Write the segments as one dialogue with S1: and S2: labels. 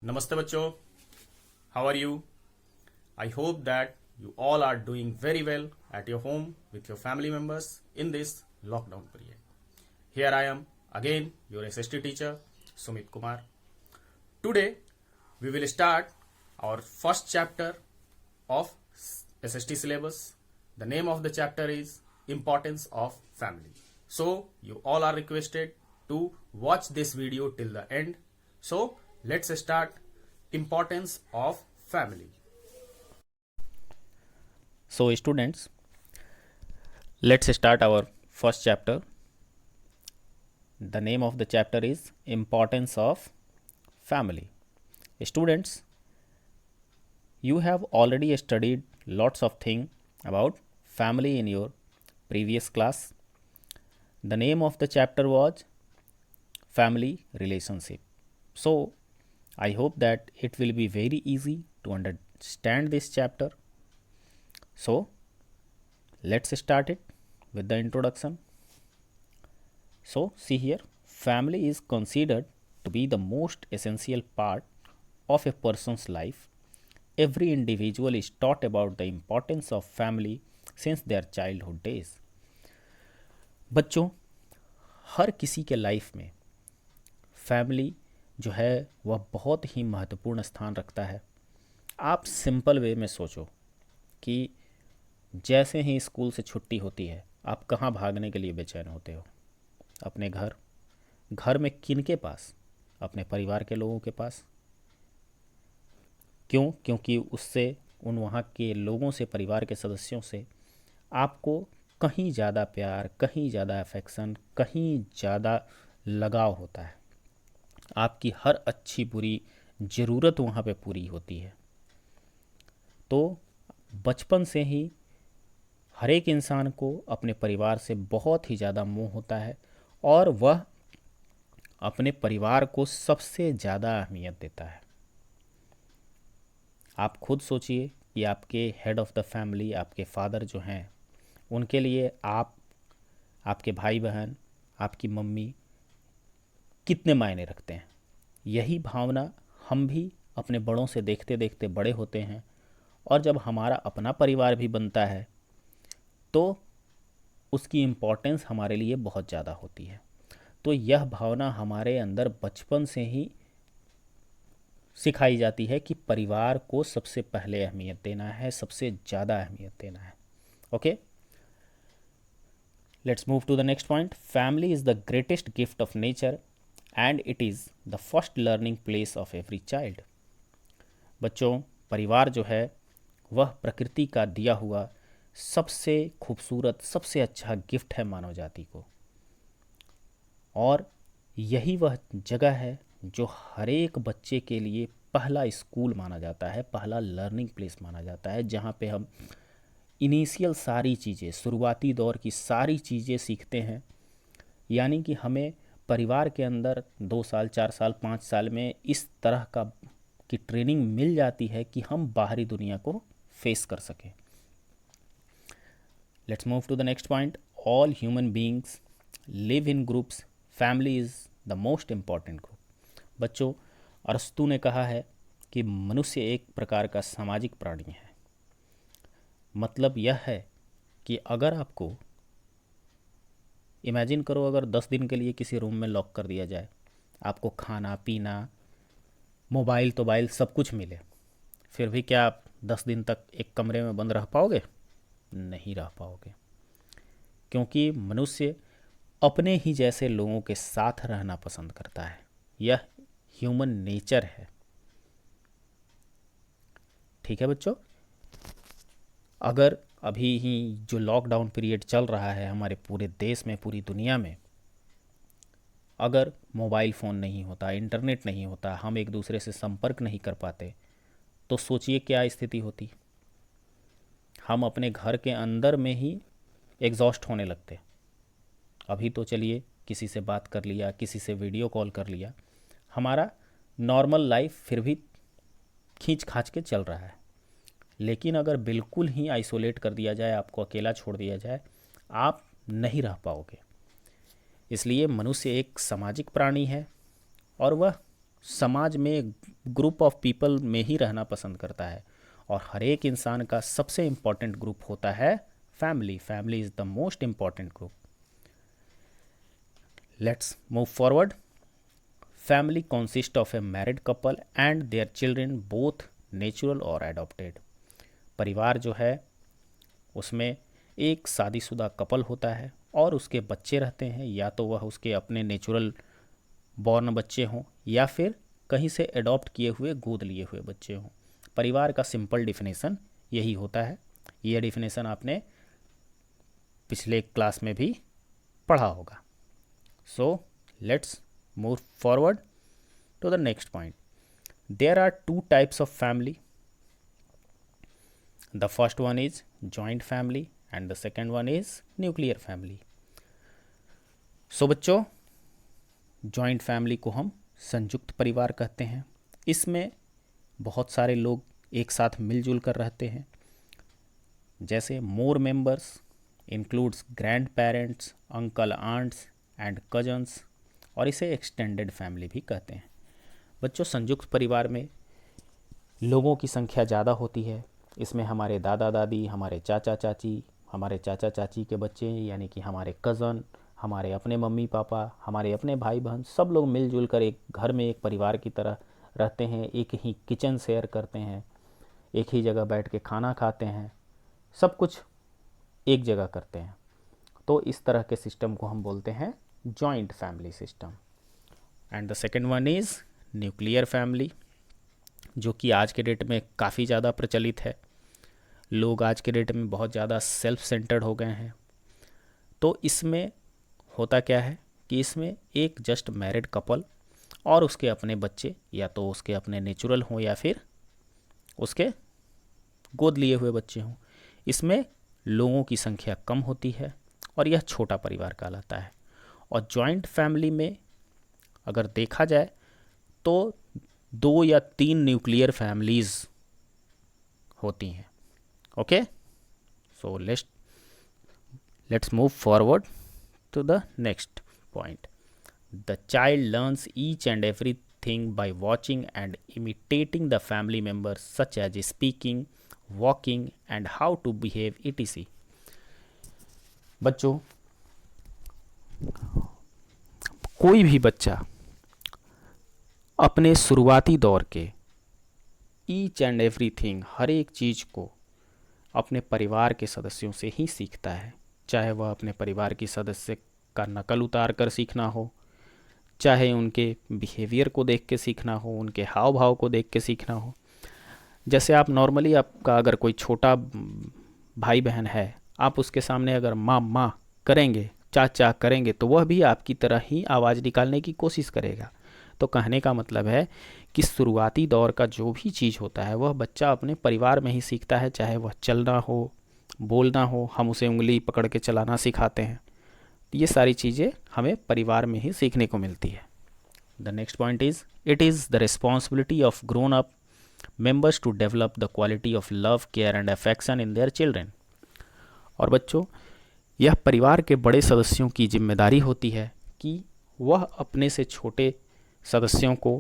S1: Namaste bachcho, how are you? I hope that you all are doing very well at your home with your family members in this lockdown period. Here I am again, your SST teacher Sumit Kumar. Today we will start our first chapter of SST syllabus. The name of the chapter is Importance of Family. So you all are requested to watch this video till the end. So let's start Importance of Family.
S2: So students, let's start our first chapter. The name of the chapter is Importance of Family. Students, you have already studied lots of things about family in your previous class. The name of the chapter was Family Relationship. So I hope that it will be very easy to understand this chapter. So let's start it with the introduction. So see here, family is considered to be the most essential part of a person's life. Every individual is taught about the importance of family since their childhood days. बच्चों, हर किसी के life में family जो है वह बहुत ही महत्वपूर्ण स्थान रखता है. आप सिंपल वे में सोचो कि जैसे ही स्कूल से छुट्टी होती है आप कहाँ भागने के लिए बेचैन होते हो? अपने घर. घर में किन के पास? अपने परिवार के लोगों के पास. क्यों? क्योंकि उससे उन वहाँ के लोगों से, परिवार के सदस्यों से आपको कहीं ज़्यादा प्यार, कहीं ज़्यादा अफेक्शन, कहीं ज़्यादा लगाव होता है. आपकी हर अच्छी बुरी ज़रूरत वहाँ पे पूरी होती है. तो बचपन से ही हर एक इंसान को अपने परिवार से बहुत ही ज़्यादा मोह होता है और वह अपने परिवार को सबसे ज़्यादा अहमियत देता है. आप खुद सोचिए कि आपके हेड ऑफ़ द फैमिली, आपके फादर जो हैं, उनके लिए आप, आपके भाई बहन, आपकी मम्मी कितने मायने रखते हैं. यही भावना हम भी अपने बड़ों से देखते देखते बड़े होते हैं और जब हमारा अपना परिवार भी बनता है तो उसकी इम्पोर्टेंस हमारे लिए बहुत ज़्यादा होती है. तो यह भावना हमारे अंदर बचपन से ही सिखाई जाती है कि परिवार को सबसे पहले अहमियत देना है, सबसे ज़्यादा अहमियत देना है. Okay, let's move to the next point. Family is the greatest gift of nature and it is the first learning place of every child. बच्चों, परिवार जो है वह प्रकृति का दिया हुआ सबसे खूबसूरत, सबसे अच्छा गिफ्ट है मानव जाति को. और यही वह जगह है जो हर एक बच्चे के लिए पहला स्कूल माना जाता है, पहला लर्निंग प्लेस माना जाता है, जहाँ पे हम इनिशियल सारी चीज़ें, शुरुआती दौर की सारी चीज़ें सीखते हैं. यानी कि हमें परिवार के अंदर 2 साल, 4 साल, 5 साल में इस तरह की ट्रेनिंग मिल जाती है कि हम बाहरी दुनिया को फेस कर सकें. Let's move to the next point. All human beings live in groups. Family is the most important group. बच्चों, अरस्तु ने कहा है कि मनुष्य एक प्रकार का सामाजिक प्राणी है. मतलब यह है कि अगर आपको इमेजिन करो, अगर 10 दिन के लिए किसी रूम में लॉक कर दिया जाए, आपको खाना पीना, मोबाइल तोबाइल सब कुछ मिले, फिर भी क्या आप 10 दिन तक एक कमरे में बंद रह पाओगे? नहीं रह पाओगे. क्योंकि मनुष्य अपने ही जैसे लोगों के साथ रहना पसंद करता है. यह ह्यूमन नेचर है. ठीक है बच्चों, अगर अभी ही जो लॉकडाउन पीरियड चल रहा है हमारे पूरे देश में, पूरी दुनिया में, अगर मोबाइल फ़ोन नहीं होता, इंटरनेट नहीं होता, हम एक दूसरे से संपर्क नहीं कर पाते, तो सोचिए क्या स्थिति होती. हम अपने घर के अंदर में ही एग्जॉस्ट होने लगते. अभी तो चलिए किसी से बात कर लिया, किसी से वीडियो कॉल कर लिया, हमारा नॉर्मल लाइफ फिर भी खींच खाच के चल रहा है. लेकिन अगर बिल्कुल ही आइसोलेट कर दिया जाए, आपको अकेला छोड़ दिया जाए, आप नहीं रह पाओगे. इसलिए मनुष्य एक सामाजिक प्राणी है और वह समाज में, ग्रुप ऑफ पीपल में ही रहना पसंद करता है, और हर एक इंसान का सबसे इम्पॉर्टेंट ग्रुप होता है family. Family is the most important group. Let's move forward. Family consist of A married couple and their children, both natural और एडॉप्टेड. परिवार जो है उसमें एक शादीशुदा कपल होता है और उसके बच्चे रहते हैं, या तो वह उसके अपने नेचुरल बॉर्न बच्चे हों या फिर कहीं से एडॉप्ट किए हुए, गोद लिए हुए बच्चे हों. परिवार का सिंपल डिफिनेशन यही होता है. यह डिफिनेशन आपने पिछले क्लास में भी पढ़ा होगा. So let's move forward to the next point. There are two types of family. The first one is joint family and the second one is nuclear family. So बच्चों, जॉइंट फैमिली को हम संयुक्त परिवार कहते हैं. इसमें बहुत सारे लोग एक साथ मिलजुल कर रहते हैं. जैसे more members includes grand parents, uncle, aunts and cousins, और इसे एक्सटेंडेड फैमिली भी कहते हैं. बच्चों, संयुक्त परिवार में लोगों की संख्या ज़्यादा होती है. इसमें हमारे दादा दादी, हमारे चाचा चाची, हमारे चाचा चाची के बच्चे यानी कि हमारे कज़न, हमारे अपने मम्मी पापा, हमारे अपने भाई बहन, सब लोग मिलजुल कर एक घर में एक परिवार की तरह रहते हैं. एक ही किचन शेयर करते हैं, एक ही जगह बैठ के खाना खाते हैं, सब कुछ एक जगह करते हैं. तो इस तरह के सिस्टम को हम बोलते हैं joint family system. And the second one is nuclear family, जो कि आज के डेट में काफ़ी ज़्यादा प्रचलित है. लोग आज के डेट में बहुत ज़्यादा सेल्फ सेंटर्ड हो गए हैं. तो इसमें होता क्या है कि इसमें एक जस्ट मैरिड कपल और उसके अपने बच्चे, या तो उसके अपने नेचुरल हों या फिर उसके गोद लिए हुए बच्चे हों. इसमें लोगों की संख्या कम होती है और यह छोटा परिवार कहलाता है. और जॉइंट फैमिली में अगर देखा जाए तो 2 या 3 न्यूक्लियर फैमिलीज़ होती हैं. Okay, so let's move forward to the next point. The child learns each and everything by watching and imitating the family members such as speaking, walking and how to behave etc. बच्चों, कोई भी बच्चा अपने शुरुआती दौर के each and everything, हर एक चीज़ को अपने परिवार के सदस्यों से ही सीखता है. चाहे वह अपने परिवार की सदस्य का नकल उतार कर सीखना हो, चाहे उनके बिहेवियर को देख के सीखना हो, उनके हाव भाव को देख के सीखना हो. जैसे आप नॉर्मली, आपका अगर कोई छोटा भाई बहन है, आप उसके सामने अगर माँ माँ करेंगे, चाचा करेंगे, तो वह भी आपकी तरह ही आवाज़ निकालने की कोशिश करेगा. तो कहने का मतलब है कि शुरुआती दौर का जो भी चीज़ होता है वह बच्चा अपने परिवार में ही सीखता है. चाहे वह चलना हो, बोलना हो, हम उसे उंगली पकड़ के चलाना सिखाते हैं. ये सारी चीज़ें हमें परिवार में ही सीखने को मिलती है. The next point is, it is the responsibility of grown up members to develop the quality of love, care and affection in their children. और बच्चों, यह परिवार के बड़े सदस्यों की जिम्मेदारी होती है कि वह अपने से छोटे सदस्यों को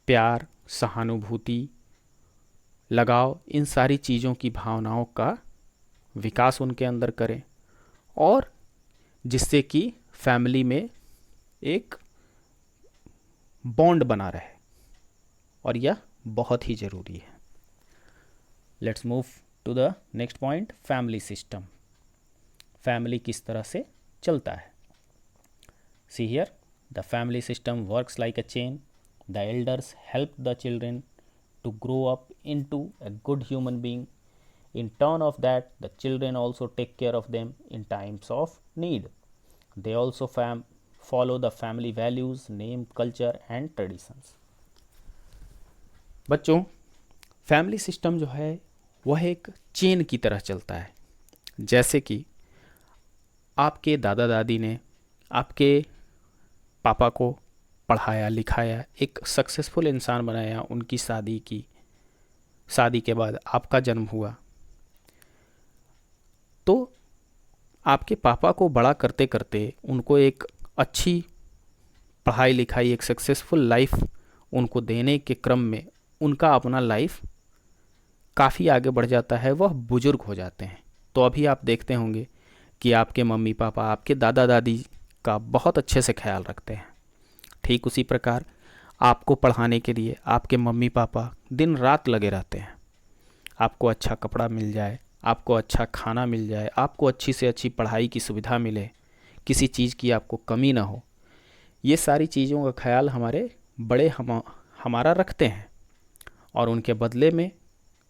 S2: प्यार, सहानुभूति, लगाव, इन सारी चीज़ों की भावनाओं का विकास उनके अंदर करें, और जिससे कि फैमिली में एक बॉन्ड बना रहे. और यह बहुत ही ज़रूरी है. Let's move to the next point, family system. Family किस तरह से चलता है. See here, the family system works like a chain. The elders help the children to grow up into a good human being. In turn of that, the children also take care of them in times of need. They also follow the family values, name, culture and traditions. बच्चों, family system जो है वह एक chain की तरह चलता है. जैसे कि आपके दादा दादी ने आपके पापा को पढ़ाया लिखाया, एक सक्सेसफुल इंसान बनाया, उनकी शादी की, शादी के बाद आपका जन्म हुआ. तो आपके पापा को बड़ा करते करते उनको एक अच्छी पढ़ाई लिखाई, एक सक्सेसफुल लाइफ उनको देने के क्रम में उनका अपना लाइफ काफ़ी आगे बढ़ जाता है, वह बुजुर्ग हो जाते हैं। तो अभी आप देखते होंगे कि आपके मम्मी पापा, आपके दादा दादी का बहुत अच्छे से ख्याल रखते हैं। ठीक उसी प्रकार आपको पढ़ाने के लिए आपके मम्मी पापा दिन रात लगे रहते हैं। आपको अच्छा कपड़ा मिल जाए, आपको अच्छा खाना मिल जाए, आपको अच्छी से अच्छी पढ़ाई की सुविधा मिले, किसी चीज़ की आपको कमी ना हो, ये सारी चीज़ों का ख्याल हमारे बड़े हमारा रखते हैं। और उनके बदले में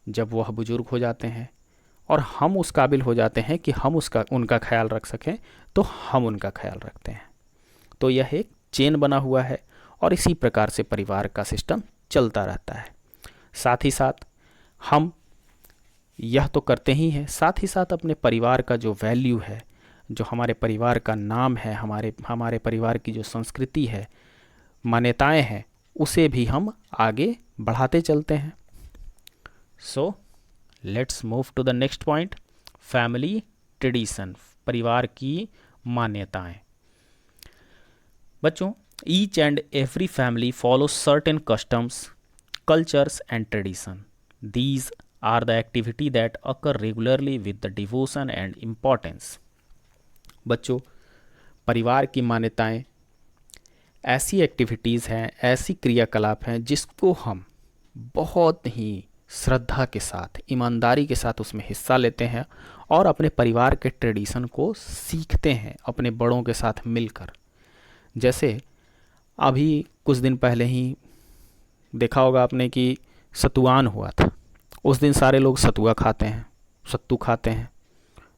S2: जब वह बुजुर्ग हो जाते हैं और हम उस काबिल हो जाते हैं कि हम उनका ख्याल रख सकें, तो हम उनका ख्याल रखते हैं। तो यह एक चेन बना हुआ है और इसी प्रकार से परिवार का सिस्टम चलता रहता है। साथ ही साथ हम यह तो करते ही हैं, साथ ही साथ अपने परिवार का जो वैल्यू है, जो हमारे परिवार का नाम है, हमारे परिवार की जो संस्कृति है, मान्यताएं हैं, उसे भी हम आगे बढ़ाते चलते हैं। So let's move to the next point, family tradition, परिवार की मान्यताएं। बच्चों, each and every family follow certain customs, cultures and tradition. These are the activity that occur regularly with the devotion and importance. बच्चों, परिवार की मान्यताएं ऐसी activities हैं, ऐसी क्रियाकलाप हैं जिसको हम बहुत ही श्रद्धा के साथ, ईमानदारी के साथ उसमें हिस्सा लेते हैं और अपने परिवार के ट्रेडिशन को सीखते हैं अपने बड़ों के साथ मिलकर। जैसे अभी कुछ दिन पहले ही देखा होगा आपने कि सतुआन हुआ था। उस दिन सारे लोग सतुआ खाते हैं, सत्तू खाते हैं।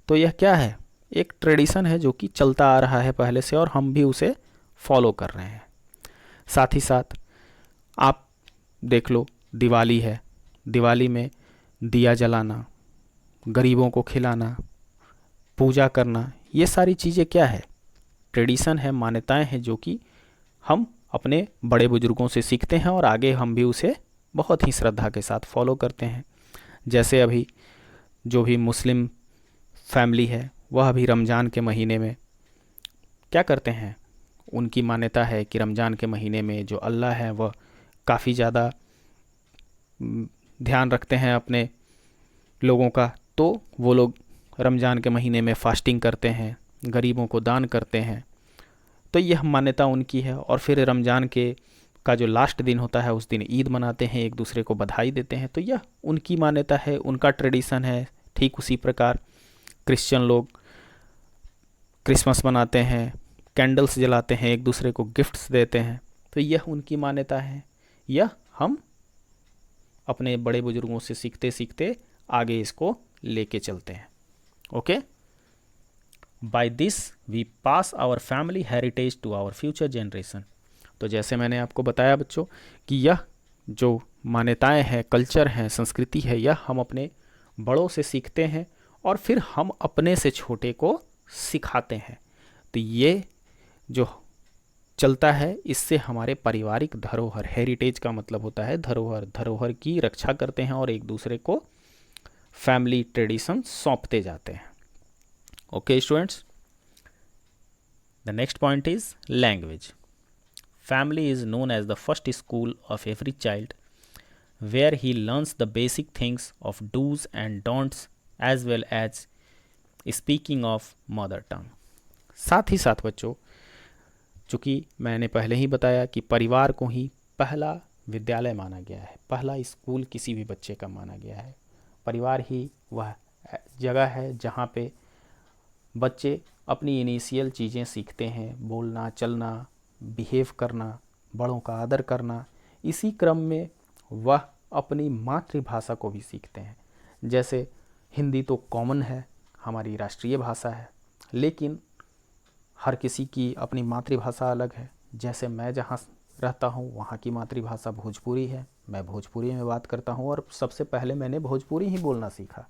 S2: तो यह क्या है? एक ट्रेडिशन है जो कि चलता आ रहा है पहले से और हम भी उसे फॉलो कर रहे हैं। साथ ही साथ आप देख लो, दिवाली है, दिवाली में दिया जलाना, गरीबों को खिलाना, पूजा करना, ये सारी चीज़ें क्या है? ट्रेडिशन है, मान्यताएं हैं जो कि हम अपने बड़े बुजुर्गों से सीखते हैं और आगे हम भी उसे बहुत ही श्रद्धा के साथ फॉलो करते हैं। जैसे अभी जो भी मुस्लिम फैमिली है, वह अभी रमज़ान के महीने में क्या करते हैं? उनकी मान्यता है कि रमज़ान के महीने में जो अल्लाह है वह काफ़ी ज़्यादा ध्यान रखते हैं अपने लोगों का। तो वो लोग रमज़ान के महीने में फास्टिंग करते हैं, गरीबों को दान करते हैं। तो यह मान्यता उनकी है। और फिर रमज़ान के का जो लास्ट दिन होता है उस दिन ईद मनाते हैं, एक दूसरे को बधाई देते हैं। तो यह उनकी मान्यता है, उनका ट्रेडिशन है। ठीक उसी प्रकार क्रिश्चियन लोग क्रिसमस मनाते हैं, कैंडल्स जलाते हैं, एक दूसरे को गिफ्ट्स देते हैं। तो यह उनकी मान्यता है। यह हम अपने बड़े बुजुर्गों से सीखते सीखते आगे इसको लेके चलते हैं। Okay, by this we pass our family heritage to our future generation. तो जैसे मैंने आपको बताया बच्चों कि यह जो मान्यताएं हैं, कल्चर हैं, संस्कृति है, यह हम अपने बड़ों से सीखते हैं और फिर हम अपने से छोटे को सिखाते हैं। तो ये जो चलता है, इससे हमारे पारिवारिक धरोहर, हेरिटेज का मतलब होता है धरोहर, धरोहर की रक्षा करते हैं और एक दूसरे को फैमिली ट्रेडिशन सौंपते जाते हैं। Okay students, the next point is language. Family is known as the first school of every child, where he learns the basic things of do's and don'ts as well as speaking of mother tongue. साथ ही साथ बच्चों, चूँकि मैंने पहले ही बताया कि परिवार को ही पहला विद्यालय माना गया है, पहला स्कूल किसी भी बच्चे का माना गया है। परिवार ही वह जगह है जहाँ पे बच्चे अपनी इनिशियल चीज़ें सीखते हैं, बोलना, चलना, बिहेव करना, बड़ों का आदर करना। इसी क्रम में वह अपनी मातृभाषा को भी सीखते हैं। जैसे हिंदी तो कॉमन है, हमारी राष्ट्रीय भाषा है, लेकिन हर किसी की अपनी मातृभाषा अलग है। जैसे मैं जहाँ रहता हूँ वहाँ की मातृभाषा भोजपुरी है, मैं भोजपुरी में बात करता हूँ और सबसे पहले मैंने भोजपुरी ही बोलना सीखा,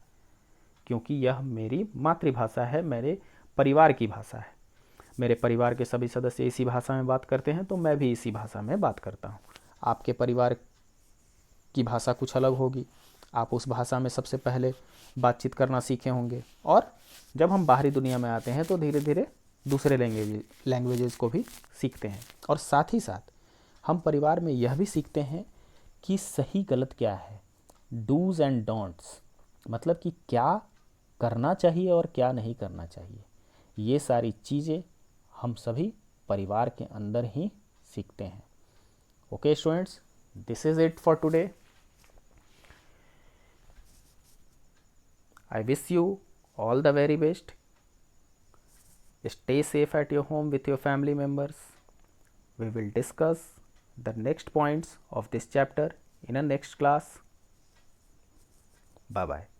S2: क्योंकि यह मेरी मातृभाषा है, मेरे परिवार की भाषा है। मेरे परिवार के सभी सदस्य इसी भाषा में बात करते हैं, तो मैं भी इसी भाषा में बात करता हूँ। आपके परिवार की भाषा कुछ अलग होगी, आप उस भाषा में सबसे पहले बातचीत करना सीखे होंगे और जब हम बाहरी दुनिया में आते हैं तो धीरे धीरे दूसरे लैंग्वेजेस को भी सीखते हैं। और साथ ही साथ हम परिवार में यह भी सीखते हैं कि सही गलत क्या है, डूज़ एंड डोंट्स, मतलब कि क्या करना चाहिए और क्या नहीं करना चाहिए। ये सारी चीज़ें हम सभी परिवार के अंदर ही सीखते हैं। Okay students, this is it for today. I wish you all the very best. Stay safe at your home with your family members. We will discuss the next points of this chapter in a next class. Bye bye.